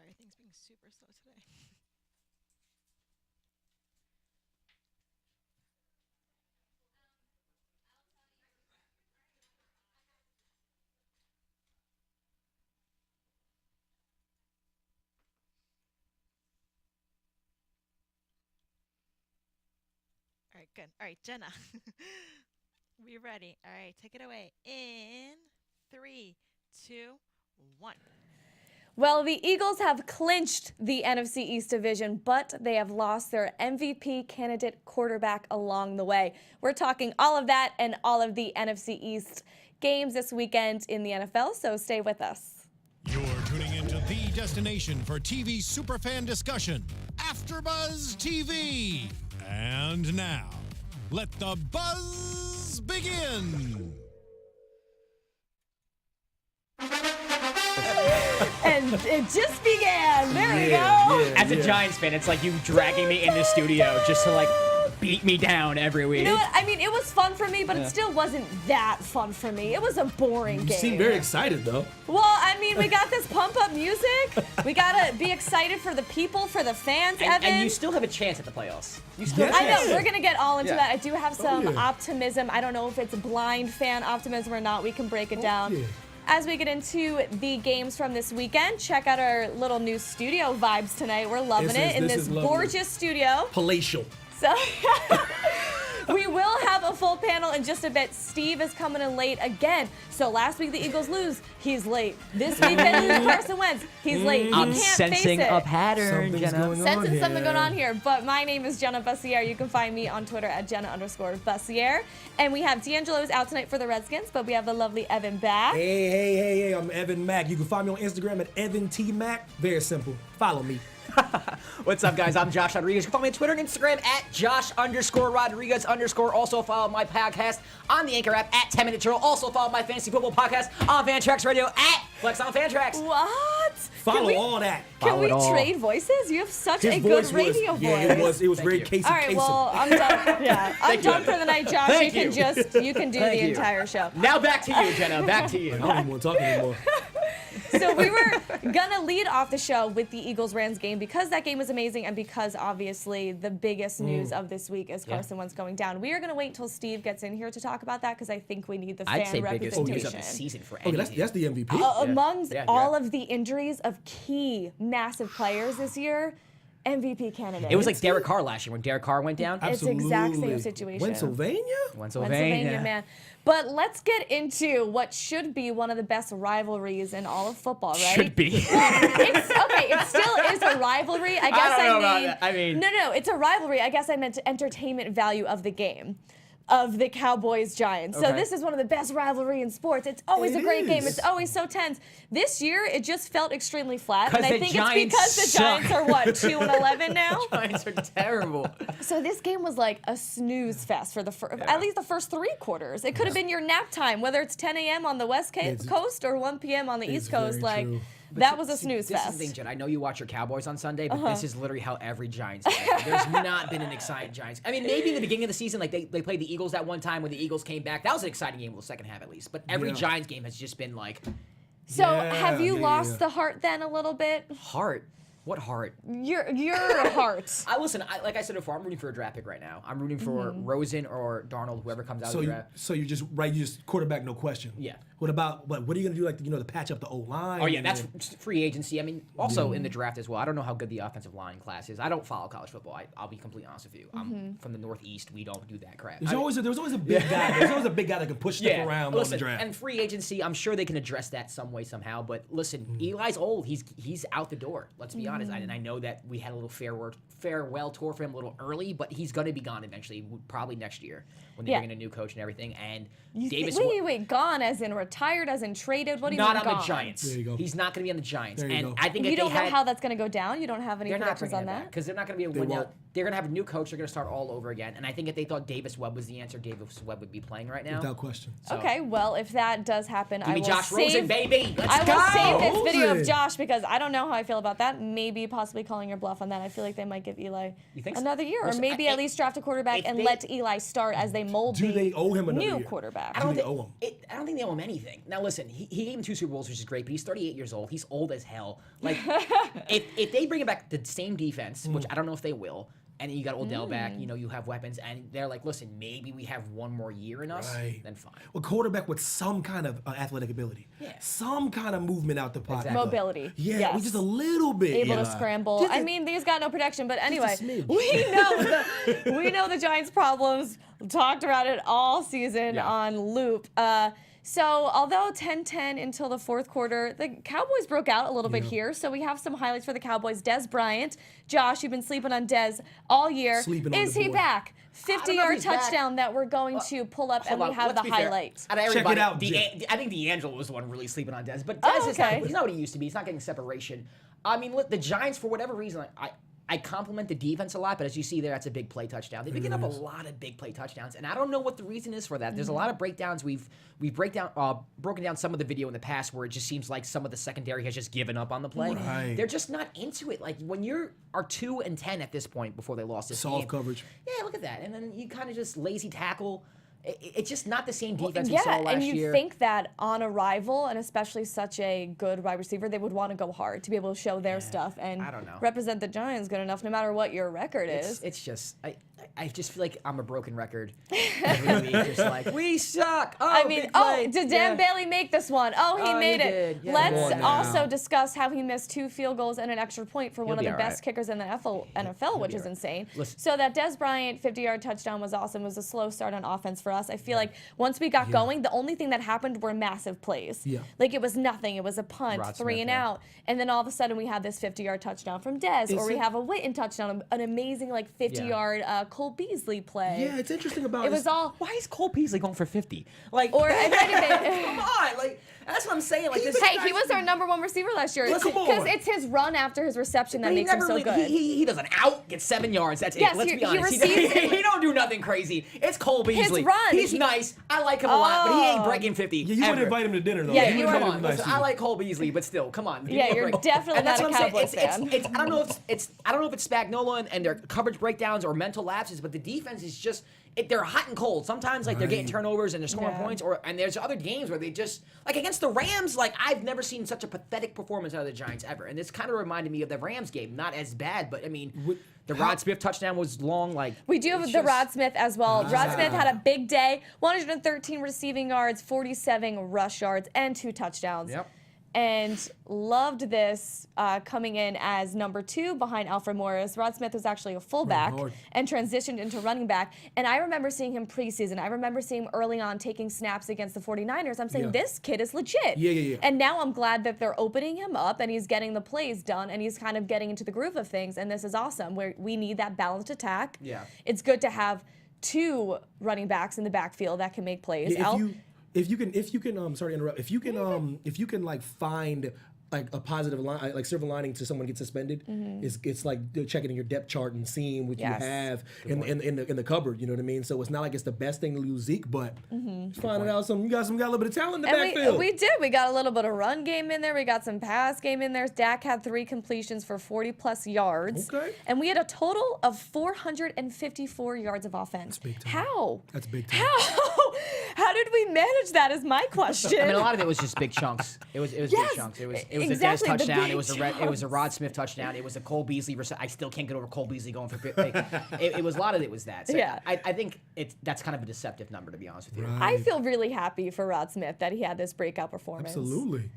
Everything's being super slow today. All right, good. All right, Jenna. We ready. All right, take it away. In 3, 2, 1. Well, the Eagles have clinched the NFC East division, but they have lost their MVP candidate quarterback along the way. We're talking all of that and all of the NFC East games this weekend in the NFL, so stay with us. You're tuning into the destination for TV superfan discussion, AFTERBUZZ TV. And now, let the buzz begin. And it just began. There we go. As a Giants fan, it's like you dragging me in the studio just to like beat me down every week. You know what? I mean, it was fun for me, but it still wasn't that fun for me. It was a boring game. You seem very excited, though. Well, I mean, we got this pump-up music. We got to be excited for the people, for the fans, Evan. And you still have a chance at the playoffs. You still have a I chance. know, we're going to get all into Yeah. that. I do have some optimism. I don't know if it's blind fan optimism or not. We can break it down. Yeah. As we get into the games from this weekend, check out our little new studio vibes tonight. We're loving it in this gorgeous studio. Palatial. So we will have a full panel in just a bit. Steve is coming in late again. So last week the Eagles lose, he's late. This week they lose, Carson wins, he's late. You I'm can't sensing face it. a pattern, Something's Jenna. going on Sensing here. something going on here, but my name is Jenna Bussiere. You can find me on Twitter at Jenna_Bussiere. And we have D'Angelo is out tonight for the Redskins, but we have the lovely Evan back. Hey, I'm Evan Mack. You can find me on Instagram at Evan T Mack. Very simple. Follow me. What's up, guys? I'm Josh Rodriguez. You can follow me on Twitter and Instagram at Josh_Rodriguez_. Also follow my podcast on the Anchor app at 10 Minute Drill. Also follow my fantasy football podcast on Fantrax Radio at Flex on Fantrax. What? Follow all that. Can Follow we it all. trade voices? You have such His a good voice radio was, voice. Yeah, it was very you. Casey All right, well, I'm done. Yeah, I'm done for the night, Josh. Thank you can you. you can do Thank the you. entire show. Now back to you, Jenna. Back to you. I don't even want to talk anymore. So we were gonna lead off the show with the Eagles-Rams game because that game was amazing and because obviously the biggest news of this week is Carson Wentz going down. We are gonna wait until Steve gets in here to talk about that because I think we need the fan I'd say biggest representation. news of the season for Okay, any that's the MVP. Amongst Yeah, all yeah. of the injuries of key massive players this year, MVP candidate. It was like Derek Carr last year when Derek Carr went down. It's the exact same Absolutely. situation. Pennsylvania? Pennsylvania, man. But let's get into what should be one of the best rivalries in all of football, right? Should be. It still is a rivalry. I guess don't know about mean, that. I mean- no, it's a rivalry. I guess I meant entertainment value of the game. Of the Cowboys Giants. So Okay. this is one of the best rivalry in sports. It's always It a great game. is. It's always so tense. This year it just felt extremely flat. And 'Cause I the think Giants it's because the suck. Giants are what, 2-11 now? Giants are terrible. So this game was like a snooze fest for the at least the first 3 quarters. It could have been your nap time, whether it's 10 a.m. on the West Coast or 1 p.m. on the East Coast. very Like true. that was a snooze This is fest. the thing, Jen. I know you watch your Cowboys on Sunday, but this is literally how every Giants game. There's not been an exciting Giants. I mean, maybe in the beginning of the season, like they played the Eagles that one time when the Eagles came back. That was an exciting game in the second half at least. But every Yeah. Giants game has just been like So have you Yeah, lost yeah. the heart then a little bit? heart. What heart? Your heart. Like I said before, I'm rooting for a draft pick right now. I'm rooting for Rosen or Darnold, whoever comes out of the draft. So you just quarterback, no question. Yeah. What about what are you gonna do? Like to patch up the old line? Oh yeah, that's free agency. I mean, also in the draft as well. I don't know how good the offensive line class is. I don't follow college football. I'll be completely honest with you. I'm from the Northeast. We don't do that crap. There's always a big guy. There's always a big guy that can push stuff around on listen, the draft. and free agency, I'm sure they can address that some way somehow. But listen, Eli's old. He's out the door. Let's be honest. And I know that we had a little farewell tour for him a little early, but he's gonna be gone eventually, probably next year when they bring in a new coach and everything. And Davis. Wait, gone as in retired, as in traded? What do you mean Not on gone? the Giants. There you go. He's not going to be on the Giants. There you And go. I think You if don't they know had, how that's going to go down? You don't have any they're not predictions bringing on him back that? because they're not going to be able to They win won't. out. they're gonna have a new coach. They're gonna start all over again. And I think if they thought Davis Webb was the answer, Davis Webb would be playing right now. Without question. So, Okay, well, if that does happen, give I me will Josh Rosen, save. baby. Let's I go. will save this video of Rosen. Josh because I don't know how I feel about that. Maybe possibly calling your bluff on that. I feel like they might give Eli You think so? another year, or Listen, maybe at least draft a quarterback if and they- let Eli start as they mold Do the they owe him another new year? quarterback. I don't they think owe him? I don't think they owe him anything. Now listen, he gave him 2 Super Bowls, which is great, but he's 38 years old. He's old as hell. Like if they bring back the same defense, which I don't know if they will, and you got Odell back, you know, you have weapons, and they're like, listen, maybe we have one more year in us, Right. then fine. A quarterback with some kind of athletic ability. Yeah. Some kind of movement out the pocket. Exactly. Mobility. Yeah, Yes. just a little bit. Able yeah. to scramble. Just I a- mean, these got no protection, but anyway, smidge. we know the Giants' problems. We talked about it all season Yeah. on loop. So although 10-10 until the fourth quarter, the Cowboys broke out a little bit here. So we have some highlights for the Cowboys. Dez Bryant. Josh, you've been sleeping on Dez all year. Sleeping on Is the he boy. back? I don't know if 50-yard he's back. touchdown that we're going to pull up, and Hold we on, have let's the be fair. highlights. Out of Check it everybody, out, I think D'Angelo was the one really sleeping on Dez, but Oh, Dez is not, okay. he's not what he used to be. He's not getting separation. I mean, look, the Giants, for whatever reason, I compliment the defense a lot, but as you see there, that's a big play touchdown. They've been giving up a lot of big play touchdowns, and I don't know what the reason is for that. There's a lot of breakdowns. We've broken down some of the video in the past where it just seems like some of the secondary has just given up on the play. Right. They're just not into it. Like when you are 2-10 at this point before they lost this Soft game. coverage. Yeah, look at that. And then you kind of just lazy tackle. It's just not the same defense we saw Yeah, last and year. you think that on arrival, and especially such a good wide receiver, they would want to go hard to be able to show their stuff and I don't know. represent the Giants good enough, no matter what your record is. It's just I just feel like I'm a broken record every week. Just like we suck. Oh, I mean, big play. did Dan Bailey make this one? Oh, he Oh, made he it. did. Yeah. Let's Come on now. also discuss how he missed 2 field goals and an extra point for one of be the all best right. kickers in the NFL, which be is all right. insane. Listen. So that Dez Bryant 50-yard touchdown was awesome. It was a slow start on offense for us. I feel like once we got going, the only thing that happened were massive plays. Yeah. Like it was nothing. It was a punt, Rod 3 Smith, and yeah. out, and then all of a sudden we had this 50-yard touchdown from Dez, or we it- have a Witten touchdown, an amazing like 50-yard Cole Beasley play. Yeah, it's interesting about It was all. Why is Cole Beasley going for 50? Like, Or it might have been. come on, like that's what I'm saying. Like this. Hey, he was our #1 receiver last year. Come on. Because it's his run after his reception that He makes him never so really, good. he does an out, gets 7 yards. That's Yes, it. Let's he- be he honest. receives He don't do nothing crazy. It's Cole Beasley. run, He's he- nice. I like him a lot, but he ain't Oh. breaking 50. Yeah, you wouldn't ever. invite him to dinner though. Yeah, You you wouldn't Come invite on, him to listen, nice I like Cole Beasley, but still, come on. give Yeah, me a you're break. definitely And that's not a what I'm Cowboys saying. fan. It's I don't know if I don't know if it's Spagnuolo and their coverage breakdowns or mental lapses, but the defense is just they're hot and cold. Sometimes like they're getting Right. turnovers and they're scoring Yeah. points, and there's other games where they just like against the Rams. Like I've never seen such a pathetic performance out of the Giants ever, and this kind of reminded me of the Rams game. Not as bad, but I mean, the Rod Smith touchdown was long. Like We do have it's the just- Rod Smith as well. Rod Smith had a big day, 113 receiving yards, 47 rush yards, and 2 touchdowns. Yep. And loved this coming in as #2 behind Alfred Morris. Rod Smith was actually a fullback hard. and transitioned into running back. And I remember seeing him preseason. I remember seeing him early on taking snaps against the 49ers. I'm saying, Yeah. this kid is legit. Yeah. And now I'm glad that they're opening him up and he's getting the plays done and he's kind of getting into the groove of things. And this is awesome. Where we need that balanced attack. Yeah. It's good to have 2 running backs in the backfield that can make plays. Yeah, if you can sorry to interrupt. If you can like find like a positive line, like silver lining to someone gets suspended, it's like checking in your depth chart and seeing what Yes. you have in the cupboard. You know what I mean? So it's not like it's the best thing to lose Zeke, but finding out you got a little bit of talent in the And backfield. we did. We got a little bit of run game in there. We got some pass game in there. Dak had 3 completions for 40+ yards. Okay. And we had a total of 454 yards of offense. big time. How? That's big time. How did we manage that is my question. I mean, a lot of it was just big chunks. It was Yes, big chunks. It was exactly, a the Dez touchdown. big It was a chunks. Rod Smith touchdown. It was a Cole Beasley. I still can't get over Cole Beasley going for. It was a lot of it was that. So Yeah. I think that's kind of a deceptive number, to be honest with you. I feel really happy for Rod Smith that he had this breakout performance. Absolutely.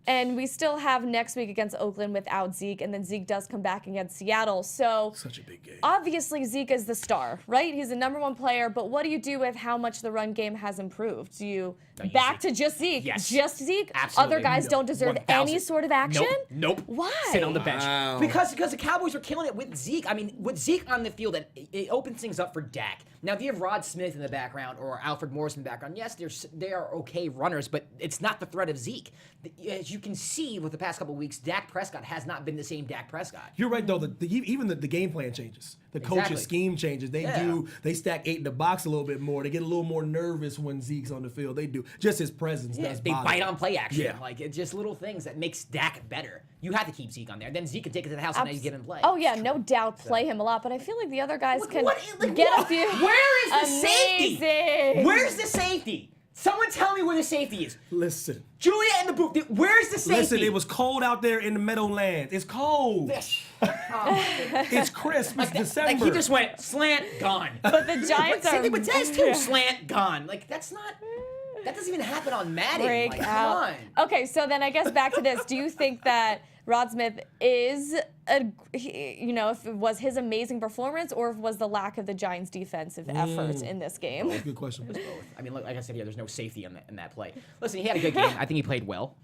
And we still have next week against Oakland without Zeke, and then Zeke does come back against Seattle. So Such a big game. obviously Zeke is the star, right? He's the #1 player, but what do you do with how much the run game has improved? Do you use back Zeke. to just Zeke? Yes. Just Zeke? Absolutely. Other guys No. don't deserve 1000. any sort of action? Nope. Why? Sit on the bench. Wow. Because the Cowboys were killing it with Zeke. I mean, with Zeke on the field, it opens things up for Dak. Now, if you have Rod Smith in the background or Alfred Morris in the background, yes, they are okay runners, but it's not the threat of Zeke. As you can see with the past couple of weeks, Dak Prescott has not been the same Dak Prescott. You're right though. Even the game plan changes. The Exactly. coach's scheme changes. They stack 8 in the box a little bit more. They get a little more nervous when Zeke's on the field. They do. Just his presence does They bother bite them. on play action. Yeah. Like, it's just little things that makes Dak better. You have to keep Zeke on there. Then Zeke can take it to the house and now you give him play. Oh yeah, no doubt, play him a lot. But I feel like the other guys can Like, get what? a few. Where is the safety? Amazing. Where's the safety? Someone tell me where the safety is. Listen. Julia in the booth. Where's the safety? Listen, it was cold out there in the Meadowlands. It's cold. It's crisp. It's December. Like he just went slant gone. But the Giants Same are thing with Dez too. Slant gone. Like that doesn't even happen on Madden. break Like, out. come on. Okay, so then I guess back to this. Do you think that Rod Smith is if it was his amazing performance or if it was the lack of the Giants' defensive efforts in this game? Good question. I mean, like I said here, there's no safety in that play. Listen, he had a good game. I think he played well.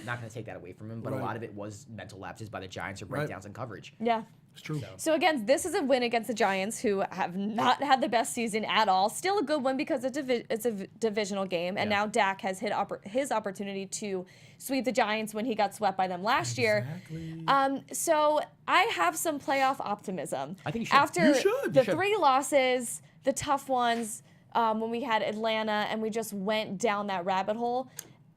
Not going to take that away from him, but a lot of it was mental lapses by the Giants or breakdowns in coverage. Yeah. It's true. So again, this is a win against the Giants, who have not had the best season at all. Still a good win because it's a divisional game, and now Dak has hit his opportunity to sweep the Giants when he got swept by them last year. So I have some playoff optimism. I think you should. After You should. the You should. 3 losses, the tough ones, when we had Atlanta, and we just went down that rabbit hole.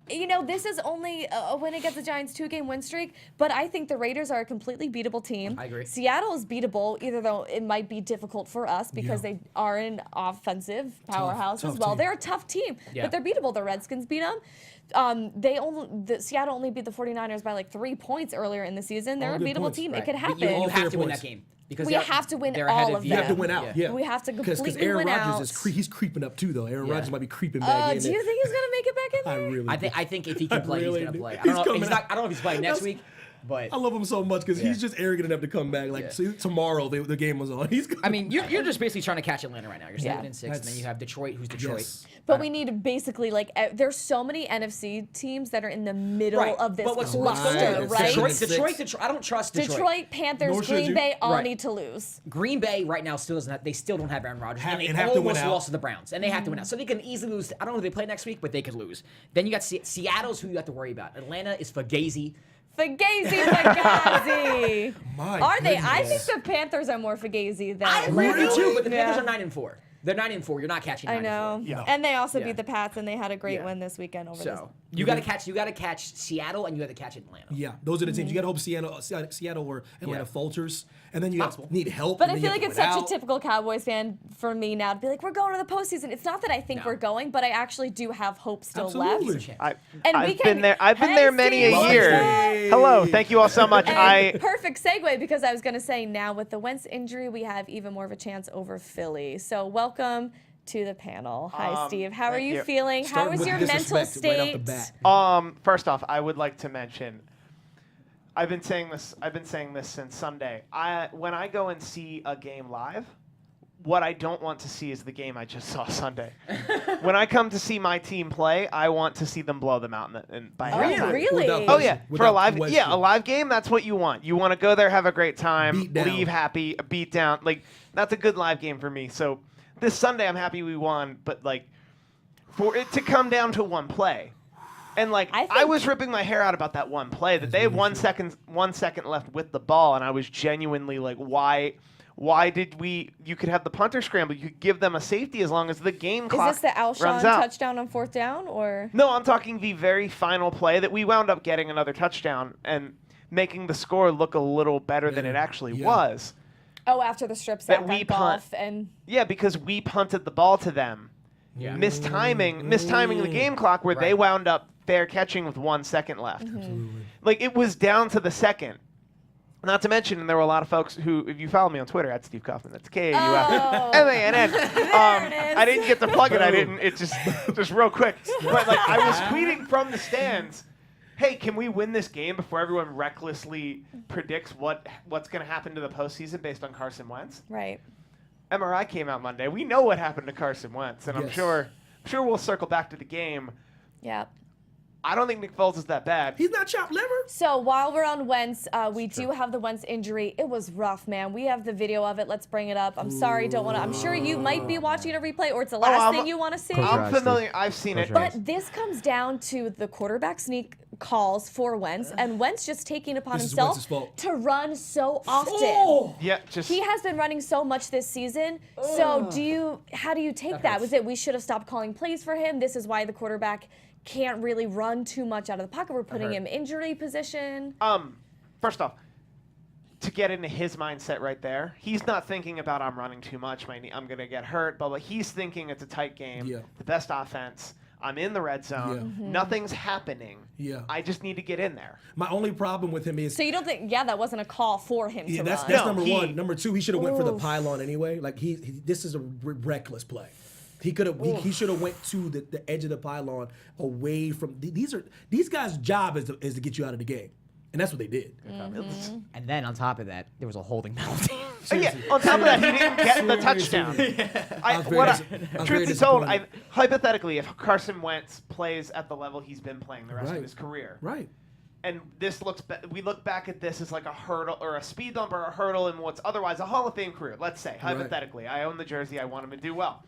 This is only a win against the Giants' 2-game win streak, but I think the Raiders are a completely beatable team. I agree. Seattle is beatable, either though it might be difficult for us because they are an offensive powerhouse tough as well. team. They're a tough team, but they're beatable. The Redskins beat them. Seattle only beat the 49ers by like 3 points earlier in the season. They're a good beatable points. team. Right. It could But happen. You have to win points. that game. Because We have to win they're ahead all of of you. You have to them. win out. Yeah. We have to completely Aaron win Rodgers out. he's creeping up too though. Aaron Yeah. Rodgers might be creeping back in. Do you think he's gonna make it back in I there? really do. I think if he can play, really he's gonna do. play. I He's don't know. coming I don't know if he's playing next week, but I love him so much because he's just arrogant enough to come back. Like so tomorrow, the game was on. He's. I mean, you're just basically trying to catch Atlanta right now. You're 7 Yeah. and 6, and then you have Detroit, who's Detroit. Yes. But we need to basically there's so many NFC teams that are in the middle of this But let's cluster, go. right? Detroit. I don't trust Detroit. Detroit, Panthers, Nor should Green you. Bay all Right. need to lose. Green Bay right now still don't have Aaron Rodgers, and they have to win almost out. lost to the Browns, and they have to win out. So they can easily lose. I don't know who they play next week, but they could lose. Then you got Seattle's who you have to worry about. Atlanta is Fugazi. Fugazi. My Are they? I think goodness. the Panthers are more Fugazi than I agree with you Atlanta. too, but the Panthers Yeah. are 9-4. They're 9-4. You're not catching 9-4. I know. Yeah. And they also Yeah. beat the Pats, and they had a great Yeah. win this weekend over this. So you got to catch Seattle, and you got to catch Atlanta. Yeah, those are the teams. You got to hope Seattle or Atlanta Yeah. falters, and then you Possible. need help. But and I then feel you like have it's to such win a out. typical Cowboys fan for me now to be like, we're going to the postseason. It's not that I think No. we're going, but I actually do have hope still Absolutely. left. And we I've can- been there. I've been there many a Hey, year. Steve. Hello, thank you all so much. And perfect segue because I was going to say now with the Wentz injury, we have even more of a chance over Philly. So welcome to the panel. Hi, Steve. How are thank you you. feeling? How Starting is with your mental disrespect right off the state? bat. First off, I would like to mention, I've been saying this since Sunday. When I go and see a game live, what I don't want to see is the game I just saw Sunday. When I come to see my team play, I want to see them blow them out by halftime. Really? Without Oh question. yeah, for a Without live question. a live game. That's what you want. You want to go there, have a great time, Beat down. leave happy, beat down. Like that's a good live game for me. So this Sunday, I'm happy we won, but like for it to come down to one play, and like I I think- was ripping my hair out about that one play that they had 1 second left with the ball, and I was genuinely like, why did we? You could have the punter scramble. You could give them a safety as long as the game Is clock this the Alshon runs out. touchdown on 4th down or? No, I'm talking the very final play that we wound up getting another touchdown and making the score look a little better than it actually Yeah. was. Oh, after the strip sack That we went punt. off and Yeah, because we punted the ball to them, Yeah. mistiming the game clock where they Right. wound up fair catching with 1 second left. Mm-hmm. Like it was down to the second. Not to mention, there were a lot of folks who, if you follow me on Twitter, at Steve Kaufmann, that's Kaufmann. it is. I didn't get to plug it. I didn't. It just real quick. But like, I was tweeting from the stands, "Hey, can we win this game before everyone recklessly predicts what's going to happen to the postseason based on Carson Wentz?" Right. MRI came out Monday. We know what happened to Carson Wentz, and I'm Yes. sure we'll circle back to the game. Yeah. I don't think Nick Foles is that bad. He's not chopped liver. So while we're on Wentz, we do have the Wentz injury. It was rough, man. We have the video of it. Let's bring it up. I'm sorry, don't want to. I'm sure you might be watching a replay, or it's the last I'm- thing you want to see. I'm familiar. I've seen it. But this comes down to the quarterback sneak calls for Wentz, and Wentz just taking upon This is himself Wentz's fault. to run so often. Oh! Yeah, just He has been running so much this season. So how do you take that? Was it we should have stopped calling plays for him? This is why the quarterback can't really run too much out of the pocket. We're putting him injury position. First off, to get into his mindset right there, he's not thinking about I'm running too much, I'm gonna get hurt, but he's thinking it's a tight game, the best offense. I'm in the red zone. Nothing's happening. I just need to get in there. My only problem with him is. So you don't think? Yeah, that wasn't a call for him to that's run. No, number one. Number two, he should have went for the pylon anyway. Like this is a reckless play. He could have. He should have went to the edge of the pylon, away from. These guys' job is to get you out of the game, and that's what they did. And then on top of that, there was a holding penalty. On top of that, he didn't get the touchdown. Truth be told, hypothetically, if Carson Wentz plays at the level he's been playing the rest of his career, and we look back at this as like a hurdle or a speed bump or a hurdle in what's otherwise a Hall of Fame career. Let's say hypothetically, I own the jersey, I want him to do well.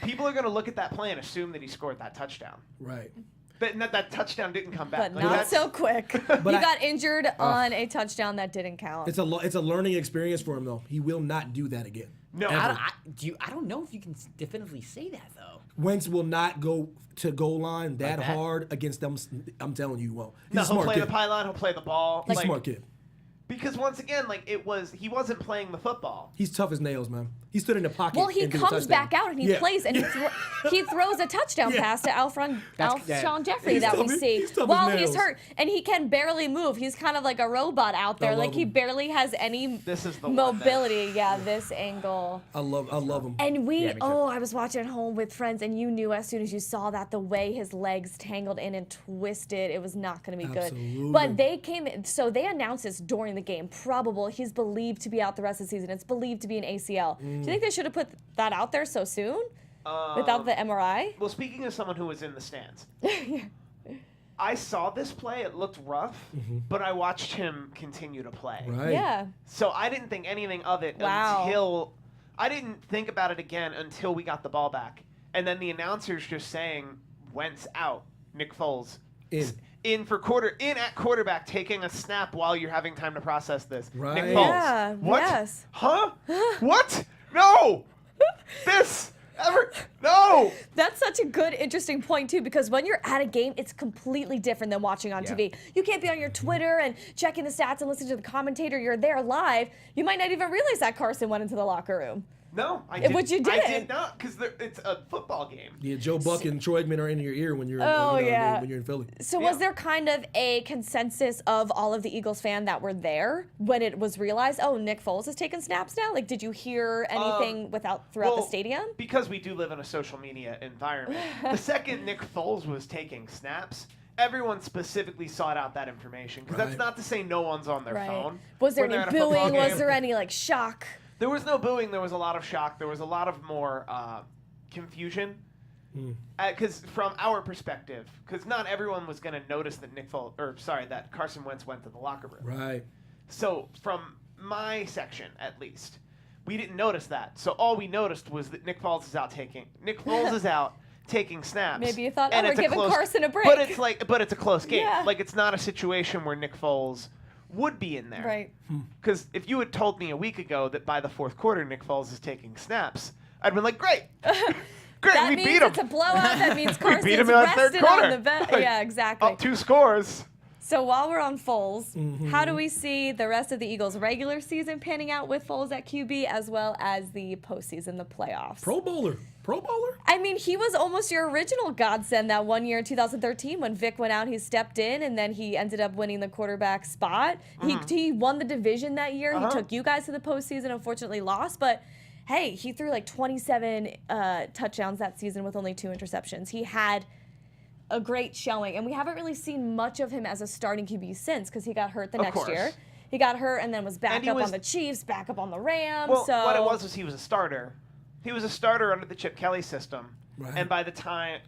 People are going to look at that play and assume that he scored that touchdown. Right. But that touchdown didn't come back. But not so quick. You got injured on a touchdown that didn't count. It's a learning experience for him though. He will not do that again. No, I don't know if you can definitively say that though. Wentz will not go to goal line that hard against them. I'm telling you, he won't. He's a he'll smart play kid. the pylon. He'll play the ball. He's a smart kid. Because once again, he wasn't playing the football. He's tough as nails, man. He stood in the pocket. Well, he and threw a comes touchdown. back out and he plays and he throws a touchdown pass to Alshon Jeffrey that we see while he's hurt, and he can barely move. He's kind of like a robot out there, like he barely has any mobility. This angle. I love him. And I was watching at home with friends, and you knew as soon as you saw that the way his legs tangled in and twisted, it was not going to be good. But they came in, so they announced this during the game. Probable, he's believed to be out the rest of the season. It's believed to be an ACL. Do you think they should have put that out there so soon without the MRI? Well, speaking of someone who was in the stands, I saw this play. It looked rough, but I watched him continue to play. Right. Yeah. So I didn't think anything of it until I didn't think about it again until we got the ball back, and then the announcers just saying Wentz out, Nick Foles in at quarterback, taking a snap while you're having time to process this. Right. Nick Foles. Yeah. What? Yes. Huh? What? No. No. That's such a good, interesting point, too, because when you're at a game, it's completely different than watching on TV. You can't be on your Twitter and checking the stats and listening to the commentator. You're there live. You might not even realize that Carson went into the locker room. No, I didn't. What you did? I did not, because it's a football game. Yeah, Joe Buck and Troy Aikman are in your ear when you're when you're in Philly. So was there kind of a consensus of all of the Eagles fan that were there when it was realized, oh, Nick Foles is taking snaps now? Like, did you hear anything throughout the stadium? Because we do live in a social media environment. The second Nick Foles was taking snaps, everyone specifically sought out that information. Because that's not to say no one's on their phone. Was there when any booing? Was there any shock? There was no booing. There was a lot of shock. There was a lot of more confusion. Because from our perspective, because not everyone was going to notice that that Carson Wentz went to the locker room. Right. So from my section, at least, we didn't notice that. So all we noticed was that Nick Foles is out taking snaps. Maybe you thought, we're giving Carson a break. But it's a close game. Yeah. It's not a situation where Nick Foles would be in there. Right. Because if you had told me a week ago that by the fourth quarter Nick Foles is taking snaps, I'd been like, great. Great, that we means beat him. It's a blowout. That means Carson's beat him in the third rested quarter. on the bench. Yeah, exactly. Up 2 scores. So while we're on Foles, how do we see the rest of the Eagles' regular season panning out with Foles at QB as well as the postseason, the playoffs? Pro Bowler. I mean, he was almost your original godsend that one year in 2013 when Vic went out, he stepped in, and then he ended up winning the quarterback spot. He won the division that year. He took you guys to the postseason, unfortunately lost, but hey, he threw 27 touchdowns that season with only 2 interceptions. He had a great showing, and we haven't really seen much of him as a starting QB since because he got hurt the next year. He got hurt and then was back up on the Chiefs, back up on the Rams. Well, so what it was he was a starter. He was a starter under the Chip Kelly system, and by the time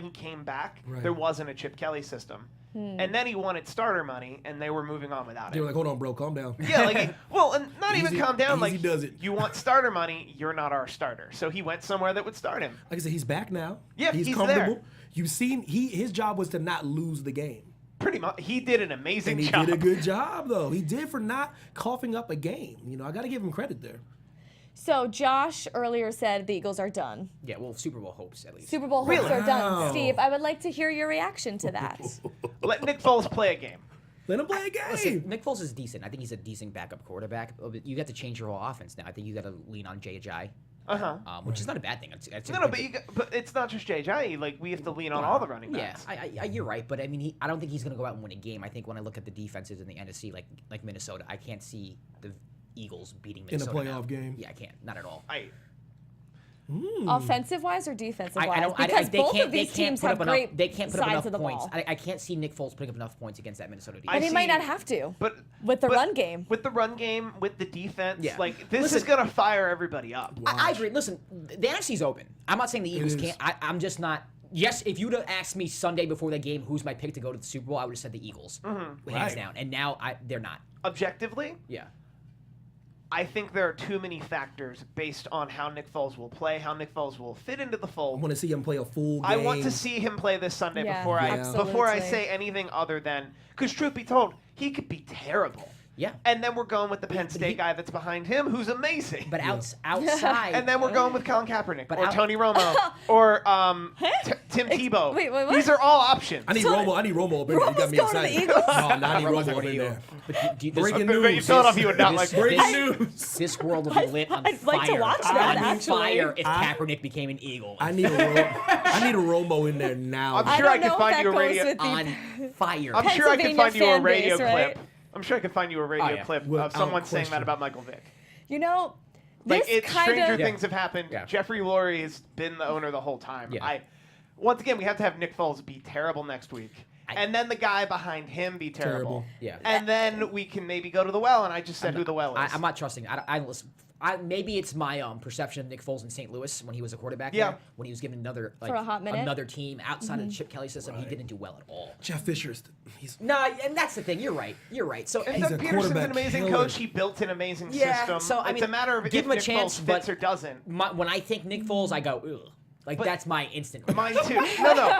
he came back, there wasn't a Chip Kelly system. And then he wanted starter money, and they were moving on without They him. were like, hold on, bro, calm down. Yeah, like, well, and not even Easy- calm down. easy Like, does it. you want starter money, you're not our starter. So he went somewhere that would start him. Like I said, he's back now. Yeah, he's he's comfortable. there. You've seen his job was to not lose the game. Pretty much, he did an amazing And he job. did a good job, though. He did for not coughing up a game. You know, I got to give him credit there. So Josh earlier said the Eagles are done. Yeah, well, Super Bowl hopes at least. Super Bowl hopes Really? are done. Wow. Steve, I would like to hear your reaction to that. Let Nick Foles play a game. Let him play a game. Listen, Nick Foles is decent. I think he's a decent backup quarterback. But you got to change your whole offense now. I think you got to lean on Jay, which is not a bad thing. It's a No, good- but it's not just Jay. Like, we have to lean on all the running Yeah, backs. you're right, but I mean, I don't think he's going to go out and win a game. I think when I look at the defenses in the NFC, like Minnesota, I can't see the Eagles beating In a Minnesota playoff now. game? Yeah, I can't, not at all. Offensive wise or defensive wise? I don't. Because they both can't. of They these can't teams put have up enough. great They can't put up sides enough of the points. ball. I can't see Nick Foles putting up enough points against that Minnesota defense. But he might see- not have to. But With the but run game. with the run game, with the defense, Yeah. like this Listen- is gonna fire everybody up. I agree. Listen, the NFC's open. I'm not saying the Eagles is. can't. I'm just not. Yes, if you'd have asked me Sunday before that game who's my pick to go to the Super Bowl, I would have said the Eagles, hands Right. down. And now they're not. Objectively, Yeah. I think there are too many factors based on how Nick Foles will play, how Nick Foles will fit into the I fold. want to see him play a full game. I want to see him play this Sunday Yeah, before I absolutely. say anything other than, because truth be told, he could be terrible. Yeah. And then we're going with the Penn State guy that's behind him, who's amazing. But outside. and then we're going with Colin Kaepernick, But or out- Tony Romo, or Tim Tebow. wait, what? These are all options. I need Romo. I need Romo up in there. You got Romo's me going to the excited. Eagles? No, I need Romo's Romo going up to in Eagles. there. But do you, Breaking But news. Philadelphia would not like that. Breaking I- news. This world would be lit on I'd fire. like to watch that, on actually. fire if I- Kaepernick became an Eagle. I need a Romo in there now. I'm I sure I don't could know find if you that a goes radio. with the on fire. I'm sure I could Pennsylvania find you a fan radio base, right? clip. I'm sure I could find you a radio yeah. clip Without of someone saying question. that about Michael Vick. You know, Like, this kind stranger of... things have happened. Yeah. Jeffrey Lurie has been the owner the whole time. Yeah. Once again, we have to have Nick Foles be terrible next week. And then the guy behind him be terrible. Yeah. And then we can maybe go to the well, and I just said who the well is. I'm not trusting. I don't listen. Maybe it's my perception of Nick Foles in St. Louis when he was a quarterback. Yeah. There, when he was given another For a hot minute. another team outside of the Chip Kelly system, he didn't do well at all. Jeff Fisher's. He's No, and that's the thing. You're right. So And He's Doug a Peterson's quarterback an amazing killer. coach. He built an amazing Yeah, system. so, I it's mean, a matter of give if him a Nick chance, Foles fits but- or doesn't. when I think Nick Foles, I go, ugh. Like that's my instant. Mine too. No,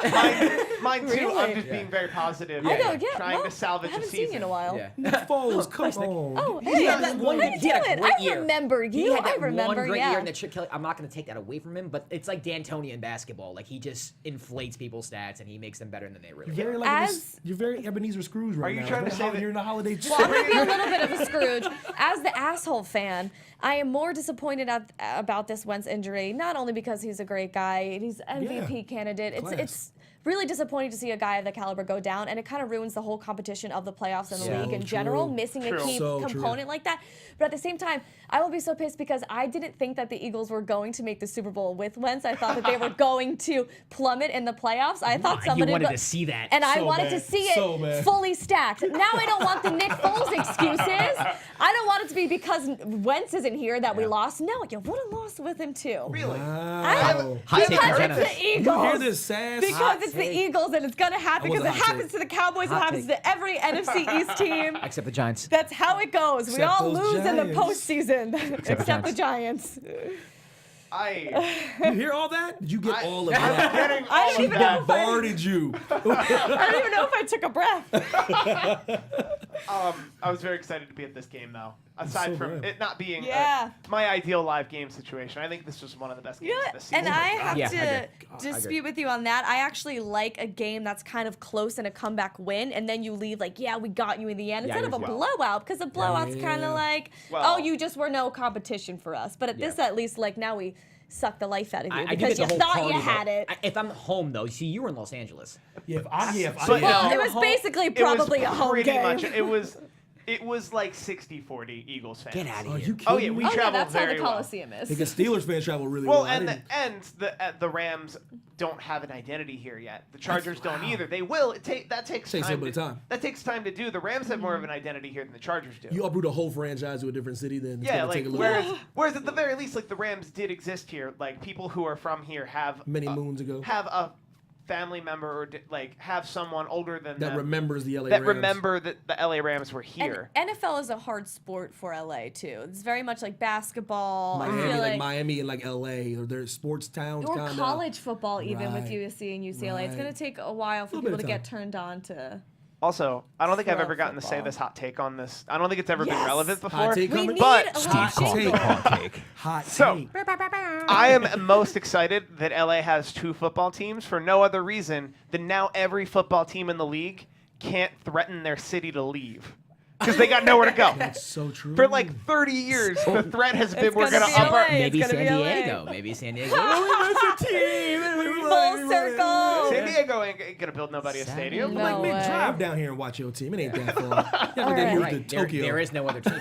mine too. Really? I'm just being very positive. I know, and yeah. trying well, to salvage I haven't a seen you season. in a while. Yeah. Nick Foles. Come on. Oh, He hey, had that one how good, you he had a doing? great I year. remember He you. had that I remember, one great yeah. year in the Chip Kelly. I'm not going to take that away from him, but it's like D'Antoni in basketball. Like he just inflates people's stats and he makes them better than they really You're are. very like As- you're very Ebenezer Scrooge right you now. trying to say that- you're in the holiday? Well, I'm gonna be a little bit of a Scrooge. As the asshole fan, I am more disappointed about this Wentz injury. Not only because he's a great guy, he's MVP candidate. Class. It's really disappointing to see a guy of the caliber go down, and it kind of ruins the whole competition of the playoffs and the Yeah. league in So general, true. missing True. a key So true. component like that. But at the same time, I will be so pissed because I didn't think that the Eagles were going to make the Super Bowl with Wentz. I thought that they were going to plummet in the playoffs. I thought You somebody wanted would to see that. and I So wanted to bad. see it So bad. fully stacked. Now I don't want the Nick Foles excuses. I don't want it to be because Wentz isn't here that we lost. No, you would have lost with him too. Really? Wow. Hot take Because from it's Jenna. the Eagles. You hear this sass? Because it's the take. Eagles and it's gonna happen That was because a it hot happens take. to the Cowboys. Hot It happens take. to every NFC East team. Except the Giants. That's how it goes. We Except all those lose in the Giants. postseason, except the Giants. You hear all that? Did you get all of I'm that? getting I all don't of even know that. if I, Bombarded you. I don't even know if I took a breath. I was very excited to be at this game, though. Aside so from glad. it not being Yeah. my ideal live game situation, I think this was one of the best games Yeah, of the season. and I have Yeah, I to agree. dispute with you on that. I actually like a game that's kind of close and a comeback win, and then you leave like, yeah, we got you in the end, Yeah, instead of a you're- blowout, because a blowout's kind Yeah. of like, Well- oh, you just were no competition for us. But at this, Yeah. at least, like now we suck the life out of you I do because get the you whole thought party you had though. it. If I'm home though, see, you were in Los Angeles. Yeah, if I But yeah. no. It was basically It was probably a home pretty game. much. It was like 60-40 Eagles fans. Get out of Are here. you kidding Oh yeah, me? we Oh yeah, traveled that's how very the well. Coliseum is. Because Steelers fans travel really Well, well. I and didn't- the Rams don't have an identity here yet. The Chargers don't either. They will. That takes Takes a time. little bit of time. That takes time to do. The Rams have more of an identity here than the Chargers do. you uproot a whole franchise to a different city, then it's Yeah, gonna like take a little whereas at the very least, like the Rams did exist here. Like people who are from here have many moons ago. have a family member or like have someone older than That them remembers the LA that Rams. remember that the LA Rams were here. And NFL is a hard sport for LA too. It's very much like basketball. I feel like Miami and like LA, or their sports towns. or kinda. college football, even with Right. USC and UCLA. It's going Right. to take a while for Little people bit to of get time. turned on to. Also, I don't think I've Pro ever gotten to say football. this hot take on this. I don't think it's ever been Yes. relevant before. Hot take We coming? need But a Hot little take. jingle. Hot So- take. I am most excited that LA has 2 football teams for no other reason than now every football team in the league can't threaten their city to leave because they got nowhere to go. That's so true. For like 30 years, the threat has been It's we're gonna going to be up LA. our. It's Maybe gonna San be LA. Diego. Maybe San Diego. Full circle. San Diego ain't going to build nobody a stadium. No Like, man, way. drive down here and watch your team. It ain't that far. You have to right. move Right. to There, Tokyo. there is no other team.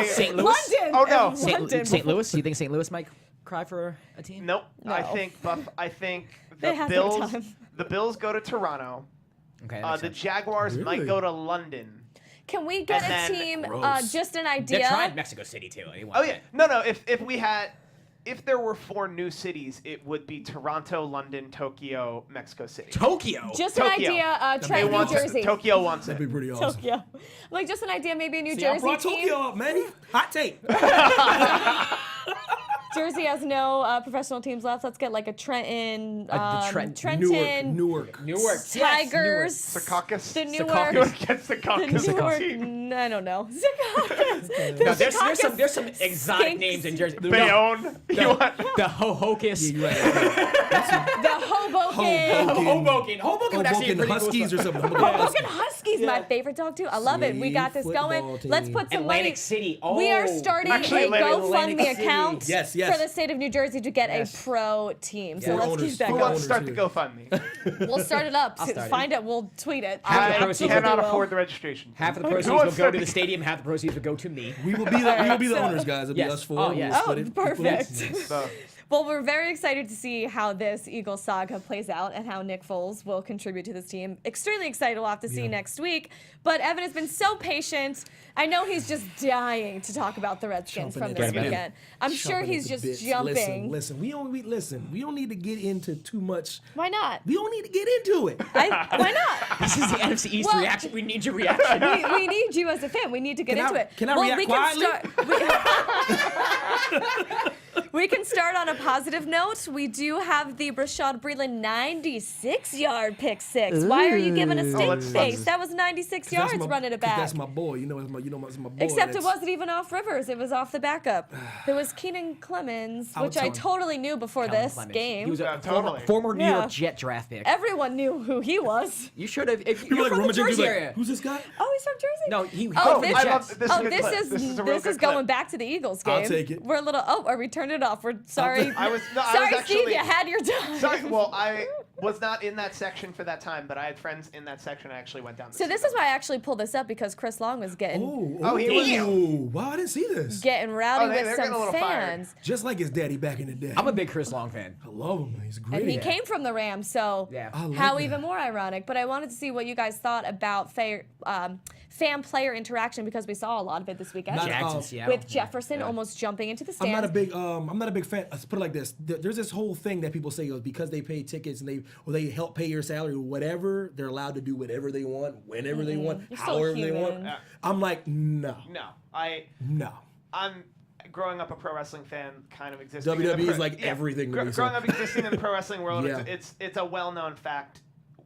St. Louis? London. Oh, no. and St. London St. before- Louis? Do you think St. Louis might cry for a team? Nope. I No. think They the had their Bills. time. The Bills go to Toronto. Okay. that makes The sense. Jaguars might Really? go to London. Can we get And a then- team? Gross. Just an They idea. tried Mexico City too. They won Oh yeah. that. No. If there were 4 new cities, it would be Toronto, London, Tokyo, Mexico City. Tokyo. Just an Tokyo. idea. They Trent, New want it. Jersey. Tokyo wants That'd be it. pretty awesome. Tokyo. Like just an idea, maybe a New See, I Jersey brought team. Tokyo up, man. Hot take. Jersey has no professional teams left. Let's get like a Trenton, Trenton, Newark. Tigers, Secaucus. the You Newark, would get Secaucus the Newark. team. I don't know. Secaucus. No, there's some exotic Skinks. names in Jersey. Bayonne. You want? The Ho-Hocus. Yeah, you're right. The Hoboken. Hoboken. Hoboken would actually be Hoboken pretty cool. Huskies or something. Hoboken Huskies, my favorite dog too. I love it. We got this Sweet going. football Let's team. put some Atlantic money. City. We are Oh. starting Actually, a Atlantic GoFundMe City. account Yes, yes. for the state of New Jersey to get Yes. a pro team. So Yeah. let's Owners. keep that Who Who going. wants to start the too. GoFundMe? We'll start it up. I'll start it. Find it. We'll tweet it. Half the I proceeds cannot will. afford the registration. Half of the Who proceeds wants will to go start to the the- stadium. Half the proceeds will go to me. We will be the so- owners, guys. It'll Yes. be us 4. Oh, We'll yes. split Oh, it perfect. equally. So, Well, we're very excited to see how this Eagles saga plays out and how Nick Foles will contribute to this team. Extremely excited. We'll have to see next week. But Evan has been so patient. I know he's just dying to talk about the Redskins Chomping from at this the bit. weekend. I'm sure Chomping he's at the just bits. jumping. Listen. We don't need to get into too much. Why not? We don't need to get into it. Why not? This is the NFC East Well- reaction. We need your reaction. We need you as a fan. We need to get Can I- into it. can I react we quietly? We can start on a positive note. We do have the Rashad Breeland 96-yard pick six. Why are you giving a stink let's- face? That was 96 yards That's my- running it 'cause back. That's my boy. You know, it's my boy. Except it That's- wasn't even off Rivers. It was off the backup. There was Keenan Clemens, I would which I tell him. totally knew before Calvin this Clemens. game. He was a Yeah, totally. former New Yeah. York Jet draft pick. Everyone knew who he was. You should have. If People you're like from the rummaging. Jersey He's like, area. who's this guy? Oh, he's from Jersey? No, he. Oh, from the this, I Jets. love this. Is a good this clip. is This is a real good going clip. back to the Eagles game. I'll take it. We're a little. Oh, we turned it off. We're sorry. I was sorry, actually. Steve. You had your time. Sorry. Well, I was not in that section for that time, but I had friends in that section. I actually went down. To So see this them. is why I actually pulled this up because Chris Long was getting Oh, he was- Wow, I didn't see this. rowdy Oh, with they're getting a some little fired. fans, Just like his daddy back in the day. I'm a big Chris Long fan. I love him. He's great. and he came from the Rams. So Yeah. I like how that. even more ironic. But I wanted to see what you guys thought about fan-player interaction because we saw a lot of it this weekend Not- Jackson, Oh. Seattle. with Jefferson Yeah. almost jumping into the I'm stands. not a big fan. Let's put it like this: there's this whole thing that people say because they pay tickets and they help pay your salary or whatever, they're allowed to do whatever they want, whenever they want, You're still however they want. human. Yeah. I'm like, no. No, I'm growing up a pro wrestling fan, kind of existing. in WWE the is like everything to me, so- Growing up existing in the pro wrestling world, Yeah. it's a well-known fact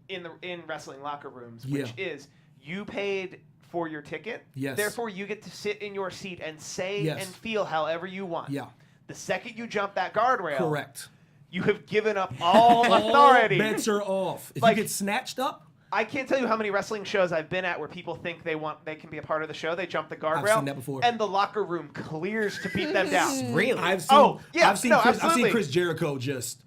in wrestling locker rooms, which is you paid for your ticket. Yes. Therefore, you get to sit in your seat and say Yes. and feel however you want. Yeah. The second you jump that guardrail, Correct. you have given up all authority. All bets are off. If Like- you get snatched up, I can't tell you how many wrestling shows I've been at where people think they can be a part of the show. They jump the guardrail, seen that before. and the locker room clears to beat them down. Really? I've seen. Oh, yeah, I've seen. no, I've seen absolutely. Chris Jericho just.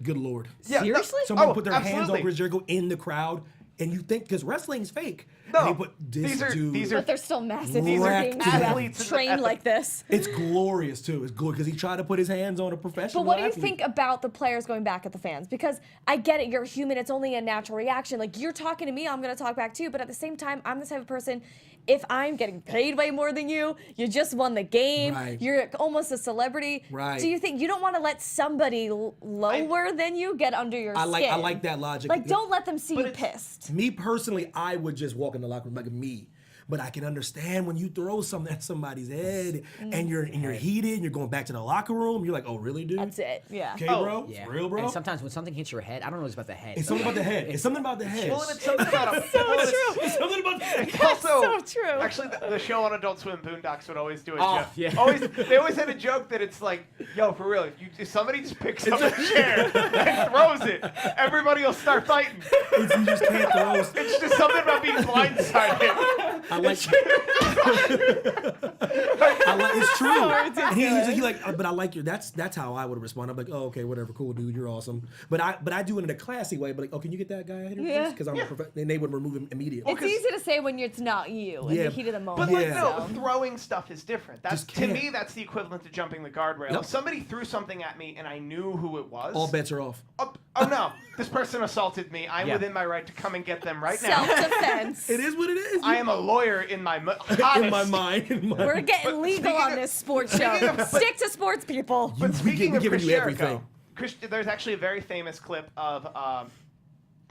Good lord. Yeah, no- Seriously? Someone Oh, put their hands on absolutely. Chris Jericho in the crowd, and you think because wrestling's fake. No, and they put this these are- dude. these are- But they're still massive These are human beings who athletes have in the- trained like this. It's glorious too. It's good because he tried to put his hands on a professional. But what do you athlete. think about the players going back at the fans? Because I get it, you're human, it's only a natural reaction. Like, you're talking to me, I'm going to talk back to you. But at the same time, I'm the type of person, if I'm getting paid way more than you, you just won the game, Right. you're almost a celebrity. Right. Do you think you don't want to let somebody lower than you get under your skin? I like that logic. Like, don't let them see you it's- pissed. Me personally, I would just walk in the locker room like me. But I can understand when you throw something at somebody's head and you're heated and you're going back to the locker room. You're like, oh really, dude? That's it. Yeah. Okay, bro. Yeah. For real, bro. And sometimes when something hits your head, I don't know if it's about the head. It's something about the head. It's something about the head. Well, and it's something about a It's something about the head. Also, so true. Actually, the show on Adult Swim, Boondocks, would always do a Oh, joke. yeah. They always had a joke that it's like, yo, for real, if somebody just picks up a chair and throws it, everybody will start fighting. You just can't throw. It's just something about being blindsided. I like. It's true. And he like, but I like your. That's how I would respond. I'm like, oh, okay, whatever, cool, dude, you're awesome. But I do it in a classy way. But like, oh, can you get that guy out of here, Yeah. Because I'm a professional. And they would remove him immediately. It's easy to say when it's not you in Yeah. the heat of the moment. But like, Yeah. no, throwing stuff is different. That's Just to can't. me, that's the equivalent to jumping the guardrail. Yep. If somebody threw something at me and I knew who it was, All bets are off. oh no, this person assaulted me. I'm Yeah. within my right to come and get them right now. Self-defense. It is what it is. I am a lawyer in my in my mind. We're getting legal speaking on of- this sports show. speaking of- Stick to sports, people. But we speaking give of you Chris everything. Jericho, there's actually a very famous clip of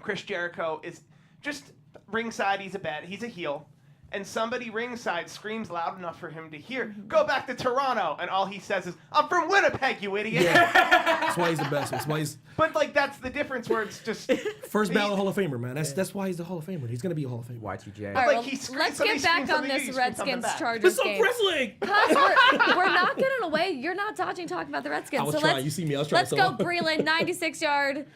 Chris Jericho is just ringside. He's a heel, and somebody ringside screams loud enough for him to hear, "Go back to Toronto," and all he says is, "I'm from Winnipeg, you idiot." Yeah. That's why he's the best. That's why he's But like that's the difference where it's just first ballot Hall of Famer, man. That's why he's the Hall of Famer. He's gonna be a Hall of Famer. Y2J. All right, like well, he screams- let's somebody get back screams on something, he this screams something Redskins back. Chargers What's up, game. wrestling? Because we're not getting away. You're not dodging talking about the Redskins. I was so trying. let's, You see me. I was trying let's so go, hard. Breland, 96-yard